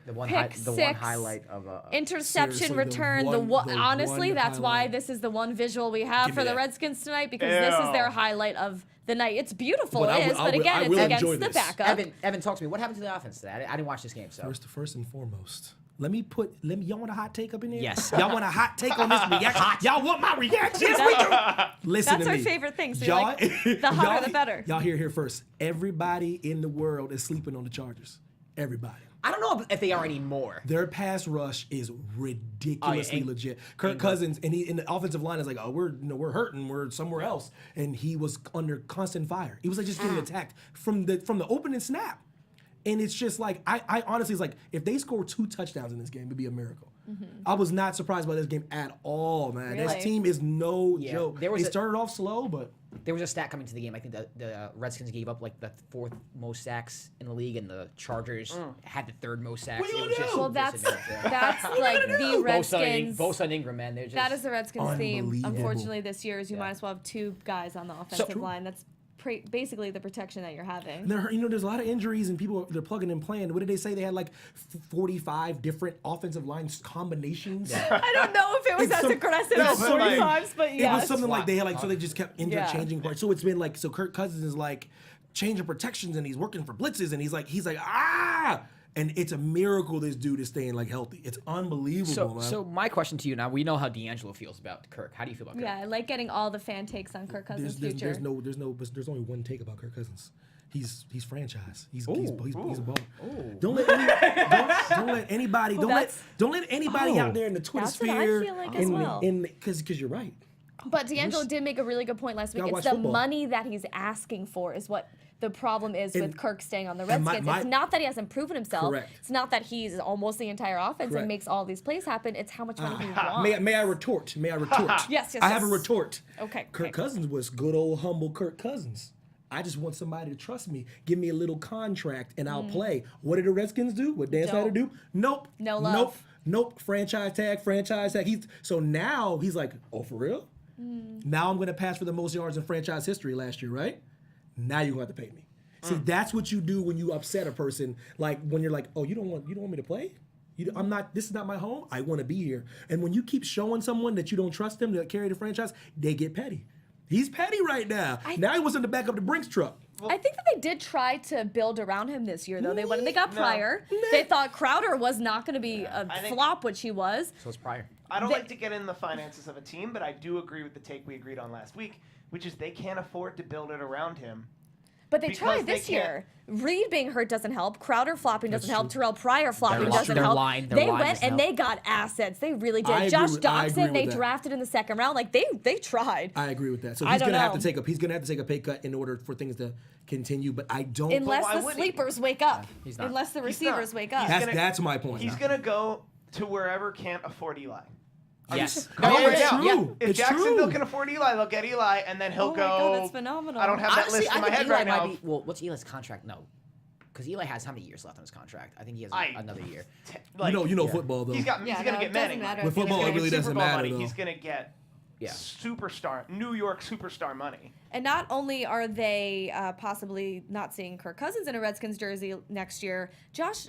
The one, Pick the one six. highlight of interception Seriously, return. the one Honestly, that's why highlight. this is the one visual we have Give for me the that. Redskins tonight, because this is their Ew. highlight of the night. It's beautiful, But I it will- is, I but will- again, I it's will against enjoy the this. backup. Evan, talk to me. What happened to the offense today? I didn't watch this game, so. First and foremost, y'all want a hot take up in here? Yes. Y'all want a hot take on this reaction? Y'all want my reaction? Yes, we do. Listen That's to our me. favorite thing, so y'all, like, the hotter the better. Y'all hear here first. Everybody in the world is sleeping on the Chargers. Everybody. I don't know if they are anymore. Their pass rush is ridiculously and- legit. Kirk Cousins and he in the offensive line is like, oh, we're hurting, we're somewhere else, and he was under constant fire. He was like just getting attacked from the opening snap, and it's just like I honestly is like if they score 2 touchdowns in this game, it'd be a miracle. I was not surprised by this game at all, man. Really? This team is no Yeah, joke. there was They a- started off slow, but There was a stat coming to the game. I think the Redskins gave up like the 4th most sacks in the league, and the Chargers had the 3rd most sacks. What you It gonna was just do? Well, disadvantage, yeah. that's like the Redskins. Bosa and Ingram, man. They're just, That is the Redskins theme. Unbelievable. Unfortunately, this year is you might as well have 2 guys on the offensive line. That's basically the protection that you're having. there's a lot of injuries and people they're plugging and playing. What did they say? They had like 45 different offensive line combinations. I don't know if it was It's as some- aggressive No, as but like- 45s, but It yes. was something like they had like so they just kept Yeah. interchanging parts. So it's been like so Kirk Cousins is like changing protections and he's working for blitzes and he's like and it's a miracle this dude is staying like healthy. It's unbelievable, man. So my question to you now: we know how D'Angelo feels about Kirk. How do you feel about Kirk? Yeah, I like getting all the fan takes on Kirk Cousins' future. there's only one take about Kirk Cousins. He's franchise. He's a baller. Ooh. Don't let anybody that's- don't let anybody out there in the Twitter That's what I sphere feel like as well. because you're right. But D'Angelo did make a really good point last week. Gotta It's watch the football. money that he's asking for is what the problem is with Kirk staying on the and Redskins. my- It's not that he hasn't proven himself. Correct. It's not that he's almost the entire offense Correct. and makes all these plays happen. It's how much money he wants. May I retort? Yes, I have a yes. retort. Okay, Kirk okay. Cousins was good old humble Kirk Cousins. I just want somebody to trust me. Give me a little contract and I'll play. What did the Redskins do? What Dan Snyder do? Nope. No love. Nope. Franchise tag. So now he's like, oh, for real? Now I'm going to pass for the most yards in franchise history last year, right? Now you're going to have to pay me. See, that's what you do when you upset a person. Like when you're like, oh, you don't want me to play? This is not my home. I want to be here. And when you keep showing someone that you don't trust them to carry the franchise, they get petty. He's petty right now. Now he wants him to back up the Brinks truck. I think that they did try to build around him this year, though. They went and they got Pryor. They thought Crowder was not going to be a think- flop, which he was. So it's Pryor. I don't like to get in the finances of a team, but I do agree with the take we agreed on last week, which is they can't afford to build it around him But they because tried they this can't- year. Reed being hurt doesn't help. Crowder flopping doesn't help. true. Terrell Pryor flopping Their doesn't their help. line- their They line went doesn't and help. they got assets. They really did. I agree Josh with- I agree Doxson, they with that. drafted in the second round. Like they tried. I agree with that. So I he's don't gonna have know. to take a pay cut in order for things to continue. But I don't. Unless why the would he? sleepers wake up. he's not. Unless the He's not. receivers wake up. He's that's my point. He's gonna go to wherever can't afford Eli. Yes. No, Hands it's down. true. If It's Jacksonville true. can afford Eli, they'll get Eli, and then he'll Oh my go. God, that's phenomenal. I don't have that Honestly, list in I my think head Eli right might now. be. Well, what's Eli's contract? No, because Eli has how many years left on his contract? I think he has another year. Like, you know football though. he's Yeah, gonna no, get it doesn't Manning. matter. money. With He's football, gonna it really Super doesn't Bowl matter money. though. He's gonna get Yeah. superstar, New York superstar money. And not only are they possibly not seeing Kirk Cousins in a Redskins jersey next year, Josh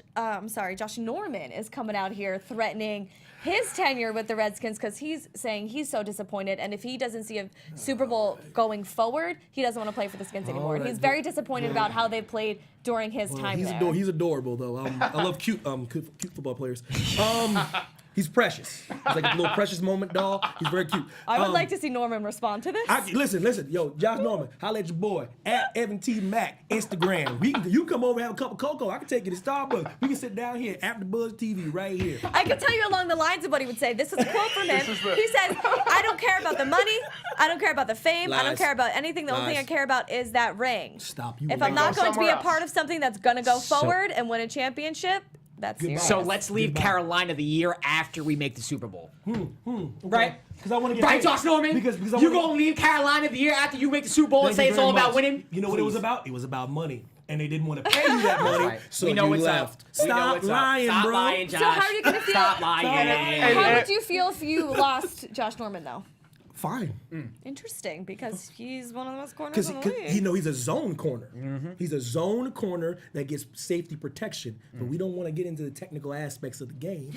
Norman is coming out here threatening his tenure with the Redskins because he's saying he's so disappointed, and if he doesn't see a Super Bowl going forward, he doesn't want to play for the Skins anymore. that- He's very disappointed about how they played during his time there. He's adorable though. I love cute football players. He's precious. He's like a little precious moment doll. He's very cute. I would like to see Norman respond to this. Listen, yo, Josh Norman, holla at your boy at Evan T Mack Instagram. You come over and have a cup of cocoa. I can take you to Starbucks. We can sit down here at AFTERBUZZ TV right here. I can tell you along the lines of what he would say. This is a quote from him. He says, I don't care about the money. I don't care about the fame. I don't Lies. care about anything. The only thing I Lies. care about is that ring. Stop. You If will I'm go not going to be somewhere a part else. of something that's going to go So- forward and win a championship, that's serious. So let's leave Carolina the year after we make the Super Bowl. Right? Because I want to get Right, paid. Josh Norman? Because I you wanna- gonna leave Carolina the year after you make the Super Bowl and Thank say you it's very all about much. winning? You know what it was Please. about? It was about money. And they didn't want to pay you that money, Right. so We know you what's left. up. We know Stop what's up. lying, Stop bro. lying, Josh. So how are you going to feel? Stop lying. How would you feel if you lost Josh Norman, though? Fine. Interesting, because he's one of the best corners Because in the league. he's a zone corner. He's a zone corner that gets safety protection. But we don't want to get into the technical aspects of the game.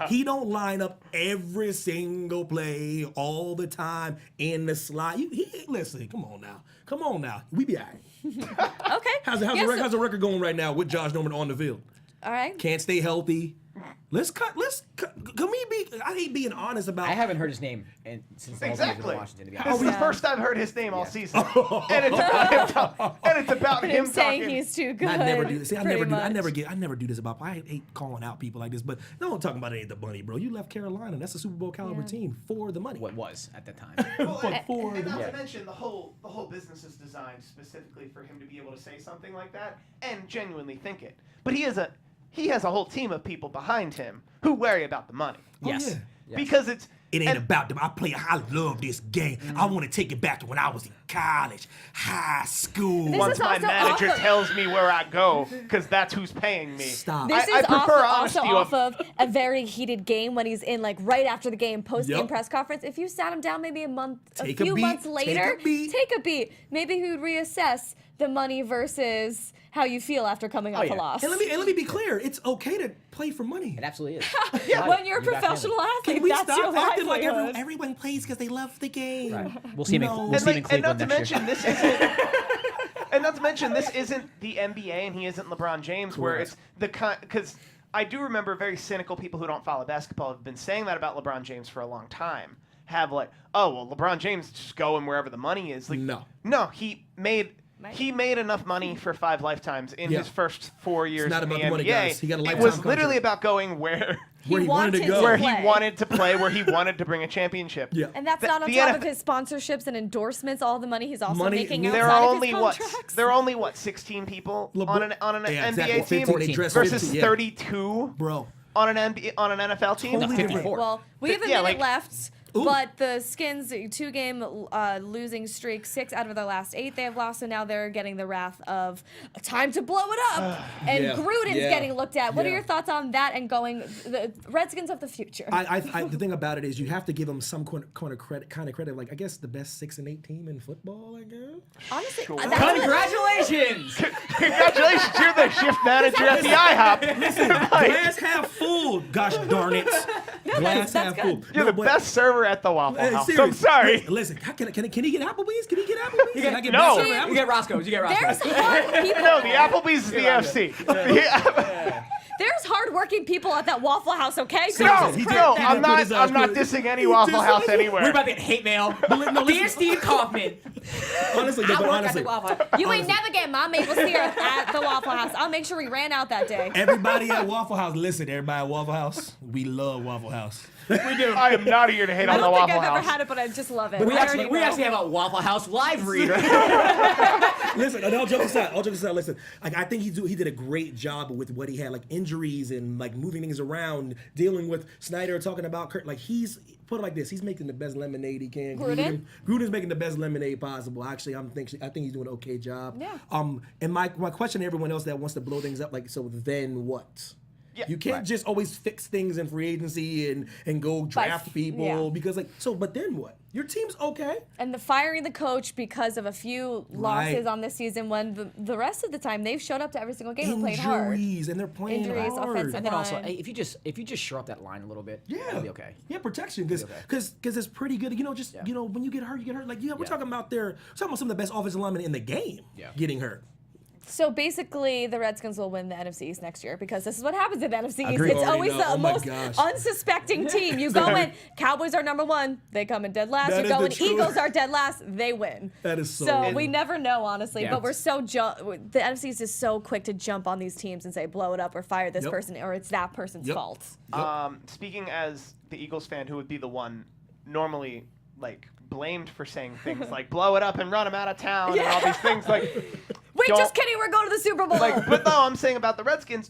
He don't line up every single play all the time in the slot. Listen, come on now. We be all right. Okay. How's Yeah, so- the record going right now with Josh Norman on the field? All right. Can't stay healthy. Can we be? I hate being honest about. I haven't heard his name since the whole season Exactly. in Washington, to be This honest. is the Yeah. first I've heard his name all season, and it's about Him him saying talking. he's too good. I never do this. See, I pretty never much. do this about. I hate calling out people like this, but no one talking about any of the money, bro. You left Carolina. That's a Super Bowl caliber Yeah. team for the money. What was at the time. And not to mention the whole business is designed specifically for him to be able to say something like that and genuinely think it. But he has a whole team of people behind him who worry about the money. Yes. yeah. Yes. Because it ain't about them. I love this game. I want to take it back to when I was in college, high school. This once is my also manager off of- tells me where I go, because that's who's paying me. Stop. This I is prefer also honesty off of a very heated game when he's in, like, right after the game, post-game Yep. press conference. If you sat him down maybe a Take a few beat. months later, Take a beat. Maybe he would reassess the money versus how you feel after coming off yeah. a loss. And let me be clear. It's okay to play for money. It absolutely is. When you're a You got professional family. athlete, Can we that's your stop acting like livelihood. everyone plays because they love the game? Right. We'll see him in, No. we'll see him in And not Cleveland to next year. mention this isn't. And not to mention this isn't the NBA, and he isn't LeBron James, where Correct. it's the because I do remember very cynical people who don't follow basketball have been saying that about LeBron James for a long time. Have like, oh well, LeBron James just going wherever the money is. Like, No. he made enough money for 5 lifetimes in Yeah. his first 4 years not in about the the money, NBA. guys. He got a It lifetime was contract. literally about going where Where he wanted to go. where play. he wanted to play, where he wanted to bring a championship. Yeah. And that's The- not on the top NF of his sponsorships and endorsements, all the money he's also Money- making there outside There are of only his what? contracts. There are only what? 16 people on an Yeah, NBA exactly. team 15, they dress versus 15, yeah. 32 Bro. on an NFL team. Totally different. Well, we have a Yeah, minute like- left, Ooh. but the Skins 2-game losing streak, 6 out of their last 8 they have lost, and now they're getting the wrath of time to blow it up. And Yeah, Gruden's yeah, getting looked at. What are yeah. your thoughts on that and going the Redskins of the future? The thing about it is you have to give them some kind of credit. Like I guess the best 6 and 8 team in football. I guess. Honestly, Sure. that's what- Congratulations! Congratulations, you're the shift manager at the IHOP. Glass half full. Gosh darn it. Glass that's half good. full. You're No, the but- best server at the Waffle Hey, House. serious. I'm sorry. Listen, can he get Applebee's? Can he get Applebee's? Can I get no. best server You Applebee's? get Roscoe's. You get There's Roscoe's. hard people. No, the Applebee's is the FC. There's hardworking people at that Waffle House. Okay, No, He did. no, He I'm did put his not. eyes I'm not good. dissing any He Waffle did. House We're anywhere. about to get hate mail. no, listen. Dear Steve Kaufmann, Honestly, no, I but work at honestly, the Waffle House. You ain't never get my maple syrup at the Waffle House. I'll make sure we ran out that day. everybody at Waffle House, listen, everybody at Waffle House, we love Waffle House. We do. I am not here to hate I on the don't think Waffle I've ever House. had it, but I just love it. We I actually already know. have a Waffle House live reader. Listen, all jokes aside, listen. Like I think he did a great job with what he had, like injuries and like moving things around, dealing with Snyder, talking about Kurt. Like he's put it like this: he's making the best lemonade he can. Gruden's making the best lemonade possible. Actually, I think he's doing an okay job. Yeah. And my question to everyone else that wants to blow things up, like, so then what? Yeah, You can't just always fix things in free agency and go draft people because but then what? Your team's okay. And the firing the coach because of a few losses Right. on this season when the rest of the time they've showed up to every single game and played hard. Injuries, and they're playing Injuries, hard. offensive And then also, line. hey, if you just shore up that line a little bit, Yeah, it'll be okay. Yeah, protection because it's pretty good. You know, just Yeah. you know, when you get hurt, you get hurt. Like we're Yeah. talking about some of the best offensive linemen in the game getting hurt. So basically, the Redskins will win the NFC East next year because this is what happens in the NFC East. Agreed. It's Already always know. the Oh my most gosh. unsuspecting team. You go in, Cowboys are number one, they come in dead last. That You is go the in, truth. Eagles are dead last, they win. That is so So good. we never know, honestly. Yeah. But we're the NFC East is so quick to jump on these teams and say blow it up or fire this Yep. person or it's that person's Yep. fault. Speaking as the Eagles fan, who would be the one normally like blamed for saying things like "blow it up and run them out of town" and all these things, like Wait, don't- just kidding. We're going to the Super Bowl. but no, I'm saying about the Redskins,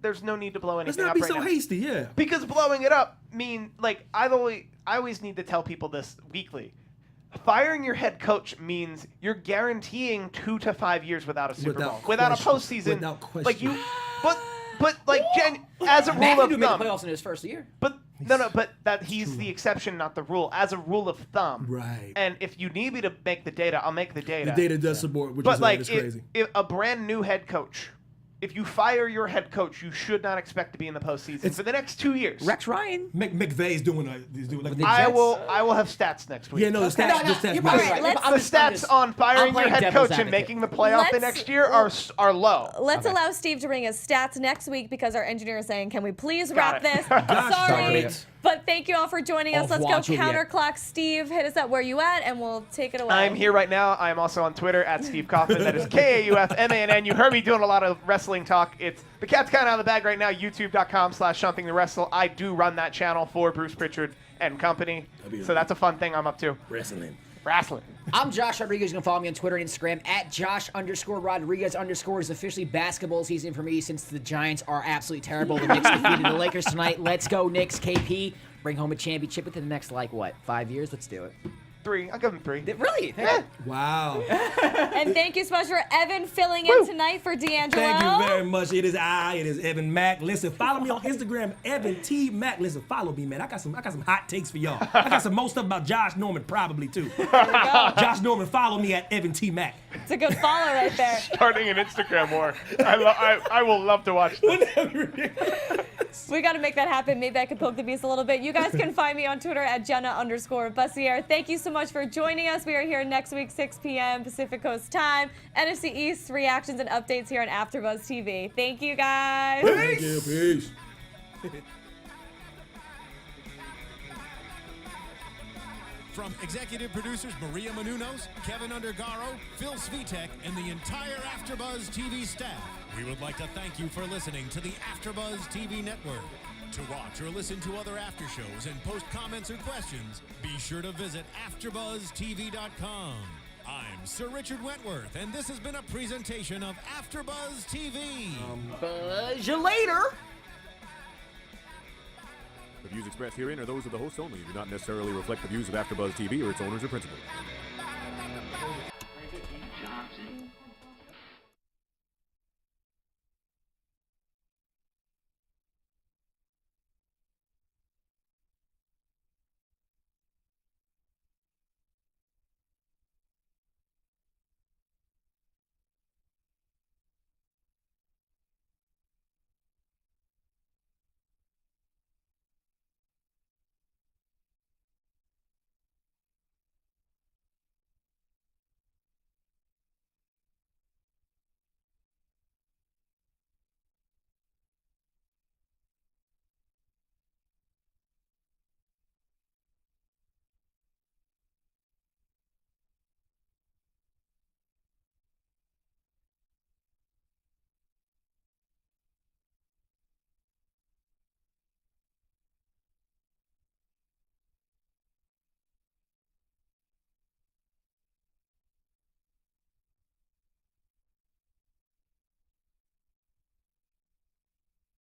there's no need to blow Let's anything not up be right so now. hasty. Yeah. Because blowing it up I always need to tell people this weekly. Firing your head coach means you're guaranteeing 2 to 5 years without a Super Bowl, without a question. postseason. Without question. Like you, but like as a Matt rule of didn't make the thumb, playoffs in his first year. but no, but that he's the exception, not the rule. As a rule of thumb, Right. And if you need me to make the data, I'll make the data. The data does support, which But is like, it's crazy. if a brand new head coach, if you fire your head coach, you should not expect to be in the postseason for the next 2 years. Rex Ryan. McVay's doing like I will have stats next week. Yeah, no, the stats. No, the no, stats you're matter. probably right. let's- I'm The just- I'm stats just- on I'm firing your playing head devil's coach and advocate. making the playoff the Let's- next year are low. Let's allow Steve to bring us stats next week because our engineer is saying, can we please Got wrap it. this? Gosh, Sorry. darn it. But thank you all for joining us. Au Let's revoir, go Juliet. counterclock. Steve, hit us up where you at, and we'll take it away. I'm here right now. I am also on Twitter at Steve Kaufmann. That is KAUFMANN. You heard me doing a lot of wrestling talk. It's the cat's kind of out of the bag right now. YouTube.com/somethingtowrestle. I do run that channel for Bruce Pritchard and company. So that's a fun thing I'm up to. Wrestling. Wrestling. I'm Josh Rodriguez. You can follow me on Twitter and Instagram at Josh_Rodriguez_ is officially basketball season for me since the Giants are absolutely terrible. The Knicks defeated the Lakers tonight. Let's go, Knicks. KP, bring home a championship within the next, 5 years? Let's do it. 3. I'll give him 3. Really? Yeah. Wow. And thank you so much for Evan filling in tonight for D'Angelo. Thank you very much. It is Evan Mack. Listen, follow me on Instagram, Evan T Mack. Listen, follow me, man. I got some hot takes for y'all. I got some more stuff about Josh Norman probably too. Josh Norman, follow me at Evan T Mack. It's a good follow right there. Starting an Instagram war. I will love to watch this. We got to make that happen. Maybe I could poke the beast a little bit. You guys can find me on Twitter at Jenna_Bussiere. Thank you so much for joining us. We are here next week, 6 p.m. Pacific Coast time. NFC East reactions and updates here on AfterBuzz TV. Thank you, guys. Thank you. Peace. From executive producers Maria Menounos, Kevin Undergaro, Phil Svitek, and the entire AfterBuzz TV staff, we would like to thank you for listening to the AfterBuzz TV network. To watch or listen to other after shows and post comments or questions, be sure to visit AfterBuzzTV.com. I'm Sir Richard Wentworth, and this has been a presentation of AfterBuzz TV. Buzz you later. The views expressed herein are those of the hosts only and do not necessarily reflect the views of AfterBuzz TV or its owners or principals.